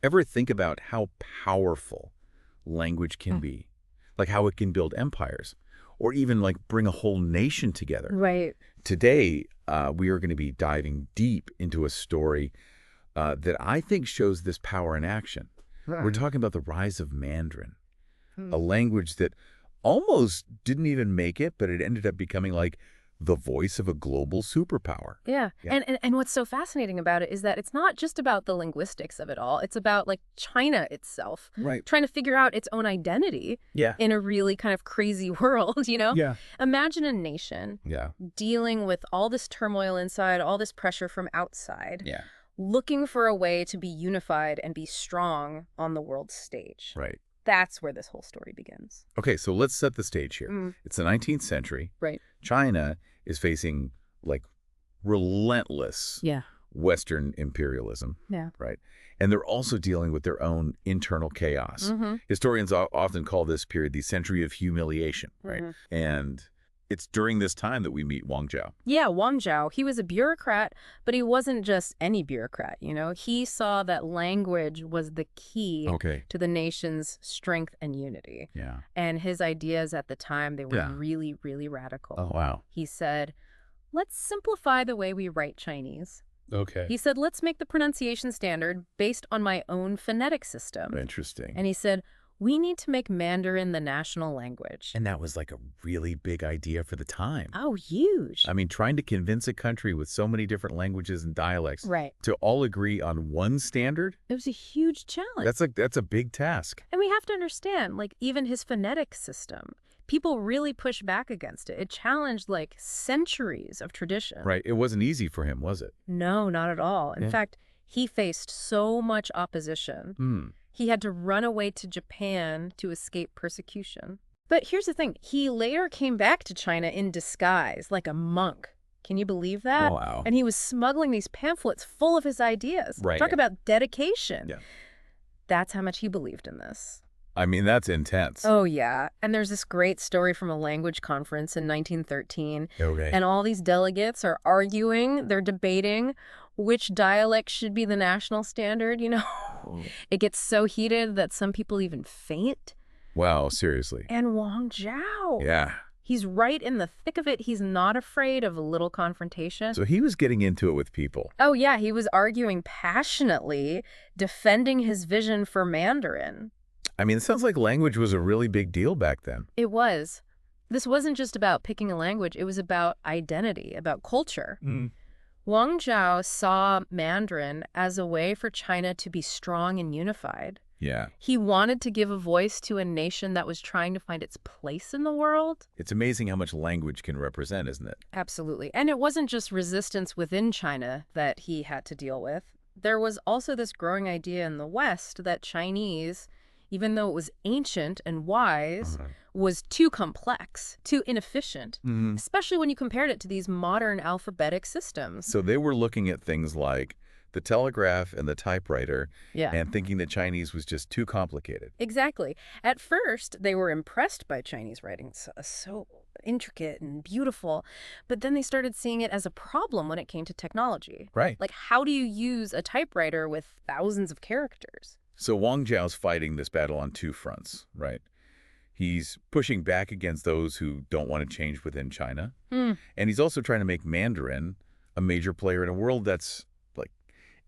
Ever think about how powerful language can be? Like how it can build empires or even like bring a whole nation together. Right. Today, we are going to be diving deep into a story that I think shows this power in action. We're talking about the rise of Mandarin, a language that almost didn't even make it, but it ended up becoming like the voice of a global superpower. Yeah. Yeah. And what's so fascinating about it is that it's not just about the linguistics of it all. It's about like China itself Right. trying to figure out its own identity Yeah. in a really kind of crazy world, you know? Yeah. Imagine a nation Yeah. dealing with all this turmoil inside, all this pressure from outside, Yeah. looking for a way to be unified and be strong on the world stage. Right. That's where this whole story begins. Okay, so let's set the stage here. It's the 19th century. Right. China is facing like relentless Yeah. Western imperialism. Yeah. Right. And they're also dealing with their own internal chaos. Historians often call this period the century of humiliation. Right. And it's during this time that we meet Wang Zhao. Yeah, Wang Zhao, he was a bureaucrat, but he wasn't just any bureaucrat, you know? He saw that language was the key to the nation's strength and unity. Yeah. And his ideas at the time, they were Yeah. really, really radical. Oh, wow. He said, let's simplify the way we write Chinese. Okay. He said, let's make the pronunciation standard based on my own phonetic system. Interesting. And he said, we need to make Mandarin the national language. And that was like a really big idea for the time. Oh, huge. I mean, trying to convince a country with so many different languages and dialects Right. to all agree on one standard, It was a huge challenge. that's a big task. And we have to understand, like, even his phonetic system, people really pushed back against it. It challenged, like, centuries of tradition. Right. It wasn't easy for him, was it? No, not at all. In Yeah. fact, he faced so much opposition. He had to run away to Japan to escape persecution. But here's the thing. He later came back to China in disguise, like a monk. Can you believe that? Oh, wow. And he was smuggling these pamphlets full of his ideas. Right. Talk about dedication. Yeah. That's how much he believed in this. I mean, that's intense. Oh, yeah. And there's this great story from a language conference in 1913. Okay. And all these delegates are arguing, they're debating which dialect should be the national standard, you know? It gets so heated that some people even faint. Wow, seriously. And Wang Zhao. Yeah. He's right in the thick of it. He's not afraid of a little confrontation. So he was getting into it with people. Oh, yeah. He was arguing passionately, defending his vision for Mandarin. I mean, it sounds like language was a really big deal back then. It was. This wasn't just about picking a language. It was about identity, about culture. Wang Zhao saw Mandarin as a way for China to be strong and unified. Yeah. He wanted to give a voice to a nation that was trying to find its place in the world. It's amazing how much language can represent, isn't it? Absolutely. And it wasn't just resistance within China that he had to deal with. There was also this growing idea in the West that Chinese, even though it was ancient and wise, was too complex, too inefficient, especially when you compared it to these modern alphabetic systems. So they were looking at things like the telegraph and the typewriter and thinking that Chinese was just too complicated. Exactly. At first, they were impressed by Chinese writing, so intricate and beautiful, but then they started seeing it as a problem when it came to technology. Right. Like, how do you use a typewriter with thousands of characters? So Wang Zhao's fighting this battle on two fronts, right? He's pushing back against those who don't want to change within China. And he's also trying to make Mandarin a major player in a world that's like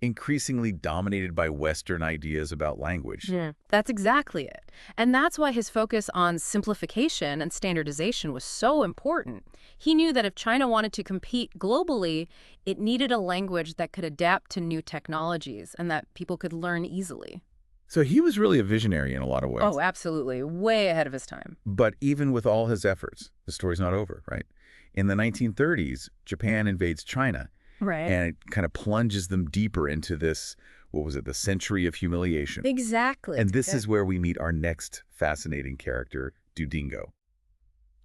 increasingly dominated by Western ideas about language. Yeah, that's exactly it. And that's why his focus on simplification and standardization was so important. He knew that if China wanted to compete globally, it needed a language that could adapt to new technologies and that people could learn easily. So he was really a visionary in a lot of ways. Oh, absolutely. Way ahead of his time. But even with all his efforts, the story's not over, right? In the 1930s, Japan invades China. Right. And it kind of plunges them deeper into this, what was it, the century of humiliation. Exactly. And this is where we meet our next fascinating character, Dudingo.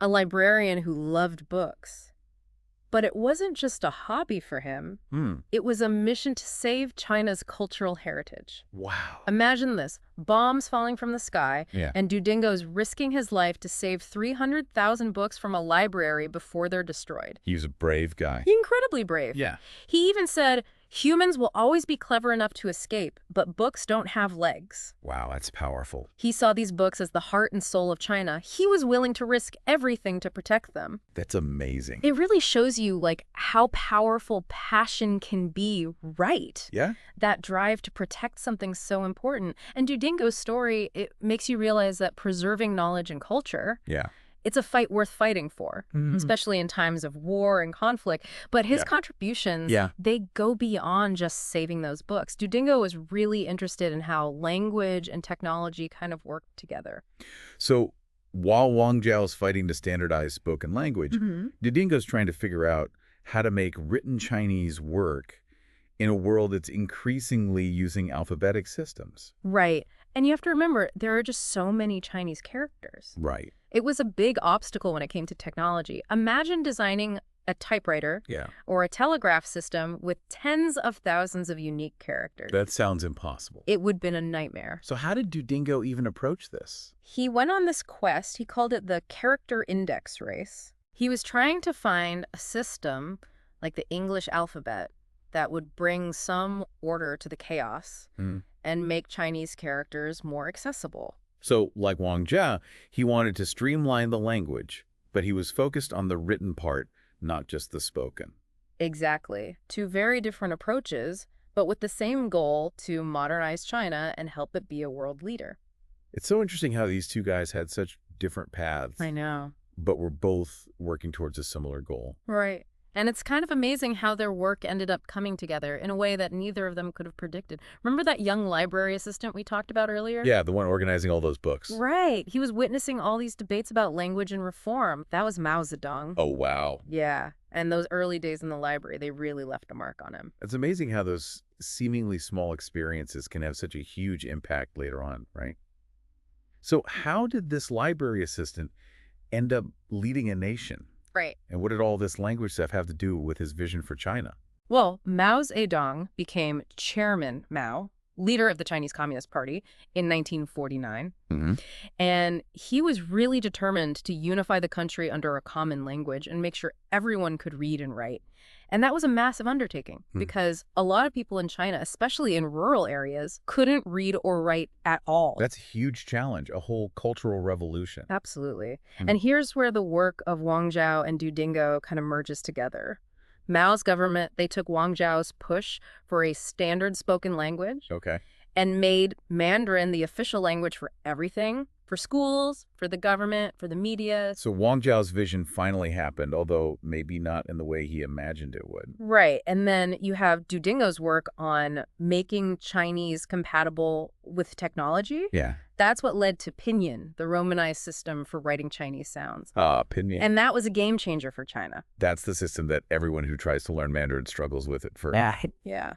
A librarian who loved books. But it wasn't just a hobby for him. It was a mission to save China's cultural heritage. Wow. Imagine this, bombs falling from the sky, Yeah. and Dudingo's risking his life to save 300,000 books from a library before they're destroyed. He was a brave guy. Incredibly brave. Yeah. He even said, Humans will always be clever enough to escape, but books don't have legs. Wow, that's powerful. He saw these books as the heart and soul of China. He was willing to risk everything to protect them. That's amazing. It really shows you, like, how powerful passion can be, right? Yeah? That drive to protect something so important. And Dudingo's story, it makes you realize that preserving knowledge and culture, Yeah. it's a fight worth fighting for, especially in times of war and conflict. But his contributions, they go beyond just saving those books. Dudingo was really interested in how language and technology kind of work together. So while Wang Zhao's fighting to standardize spoken language, Dudingo's trying to figure out how to make written Chinese work in a world that's increasingly using alphabetic systems. Right. And you have to remember, there are just so many Chinese characters. Right. It was a big obstacle when it came to technology. Imagine designing a typewriter or a telegraph system with tens of thousands of unique characters. That sounds impossible. It would have been a nightmare. So how did Dudingo even approach this? He went on this quest. He called it the character index race. He was trying to find a system like the English alphabet that would bring some order to the chaos and make Chinese characters more accessible. So, like Wang Jia, he wanted to streamline the language, but he was focused on the written part, not just the spoken. Exactly. Two very different approaches, but with the same goal to modernize China and help it be a world leader. It's so interesting how these two guys had such different paths. I know. But were both working towards a similar goal. Right. And it's kind of amazing how their work ended up coming together in a way that neither of them could have predicted. Remember that young library assistant we talked about earlier? Yeah, the one organizing all those books. Right. He was witnessing all these debates about language and reform. That was Mao Zedong. Oh, wow. Yeah. And those early days in the library, they really left a mark on him. It's amazing how those seemingly small experiences can have such a huge impact later on, right? So how did this library assistant end up leading a nation? Right. And what did all this language stuff have to do with his vision for China? Well, Mao Zedong became Chairman Mao, leader of the Chinese Communist Party, in 1949. And he was really determined to unify the country under a common language and make sure everyone could read and write. And that was a massive undertaking because a lot of people in China, especially in rural areas, couldn't read or write at all. That's a huge challenge, a whole cultural revolution. Absolutely. And here's where the work of Wang Zhao and Dudingo kind of merges together. Mao's government, they took Wang Zhao's push for a standard spoken language and made Mandarin the official language for everything, for schools, for the government, for the media. So Wang Zhao's vision finally happened, although maybe not in the way he imagined it would. Right. And then you have Dudingo's work on making Chinese compatible with technology. Yeah. That's what led to Pinyin, the Romanized system for writing Chinese sounds. Pinyin. And that was a game changer for China. That's the system that everyone who tries to learn Mandarin struggles with at first. Yeah.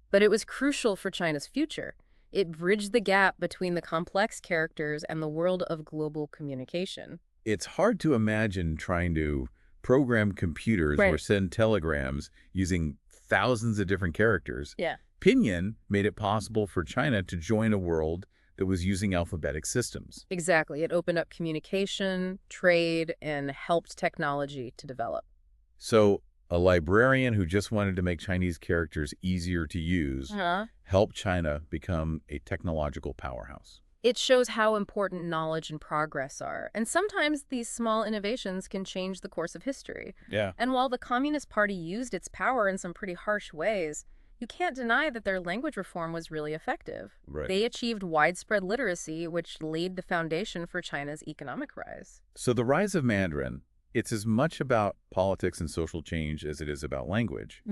But it was crucial for China's future. It bridged the gap between the complex characters and the world of global communication. It's hard to imagine trying to program computers or send telegrams using thousands of different characters. Yeah. Pinyin made it possible for China to join a world that was using alphabetic systems. Exactly. It opened up communication, trade, and helped technology to develop. So a librarian who just wanted to make Chinese characters easier to use helped China become a technological powerhouse. It shows how important knowledge and progress are. And sometimes these small innovations can change the course of history. Yeah. And while the Communist Party used its power in some pretty harsh ways, you can't deny that their language reform was really effective. Right. They achieved widespread literacy, which laid the foundation for China's economic rise. So the rise of Mandarin, it's as much about politics and social change as it is about language,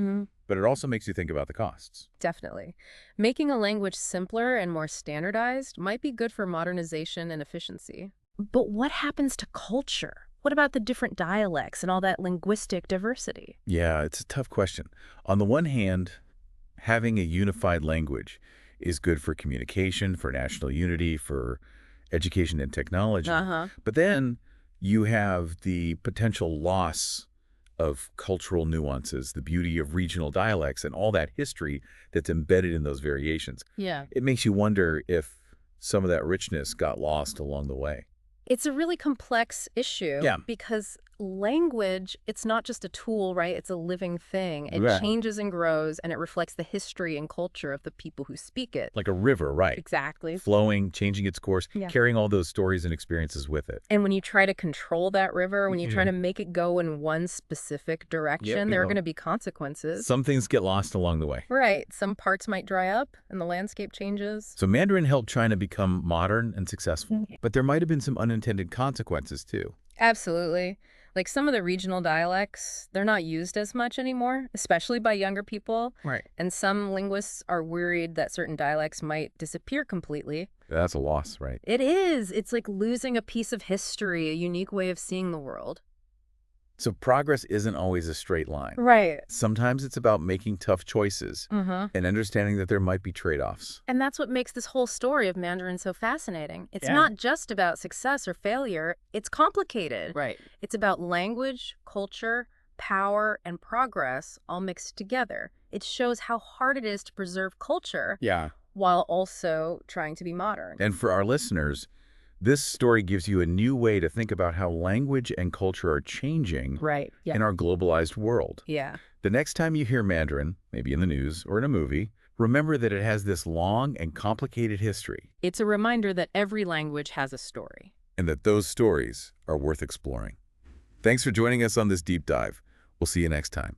but it also makes you think about the costs. Definitely. Making a language simpler and more standardized might be good for modernization and efficiency. But what happens to culture? What about the different dialects and all that linguistic diversity? Yeah, it's a tough question. On the one hand, having a unified language is good for communication, for national unity, for education and technology. But then you have the potential loss of cultural nuances, the beauty of regional dialects, and all that history that's embedded in those variations. Yeah. It makes you wonder if some of that richness got lost along the way. It's a really complex issue because language, it's not just a tool, right? It's a living thing. It Right. changes and grows, and it reflects the history and culture of the people who speak it. Like a river, right? Exactly. Flowing, changing its course, Yeah. carrying all those stories and experiences with it. And when you try to control that river, when you try Yeah. to make it go in one specific direction, there are going to be consequences. Some things get lost along the way. Right. Some parts might dry up and the landscape changes. So Mandarin helped China become modern and successful. But there might have been some unintended consequences, too. Absolutely. Like some of the regional dialects, they're not used as much anymore, especially by younger people. Right. And some linguists are worried that certain dialects might disappear completely. That's a loss, right? It is. It's like losing a piece of history, a unique way of seeing the world. So progress isn't always a straight line. Right. Sometimes it's about making tough choices and understanding that there might be trade-offs. And that's what makes this whole story of Mandarin so fascinating. It's Yeah. not just about success or failure. It's complicated. Right. It's about language, culture, power, and progress all mixed together. It shows how hard it is to preserve culture Yeah. while also trying to be modern. And for our listeners, this story gives you a new way to think about how language and culture are changing Right. Yeah. in our globalized world. Yeah. The next time you hear Mandarin, maybe in the news or in a movie, remember that it has this long and complicated history, It's a reminder that every language has a story. and that those stories are worth exploring. Thanks for joining us on this deep dive. We'll see you next time.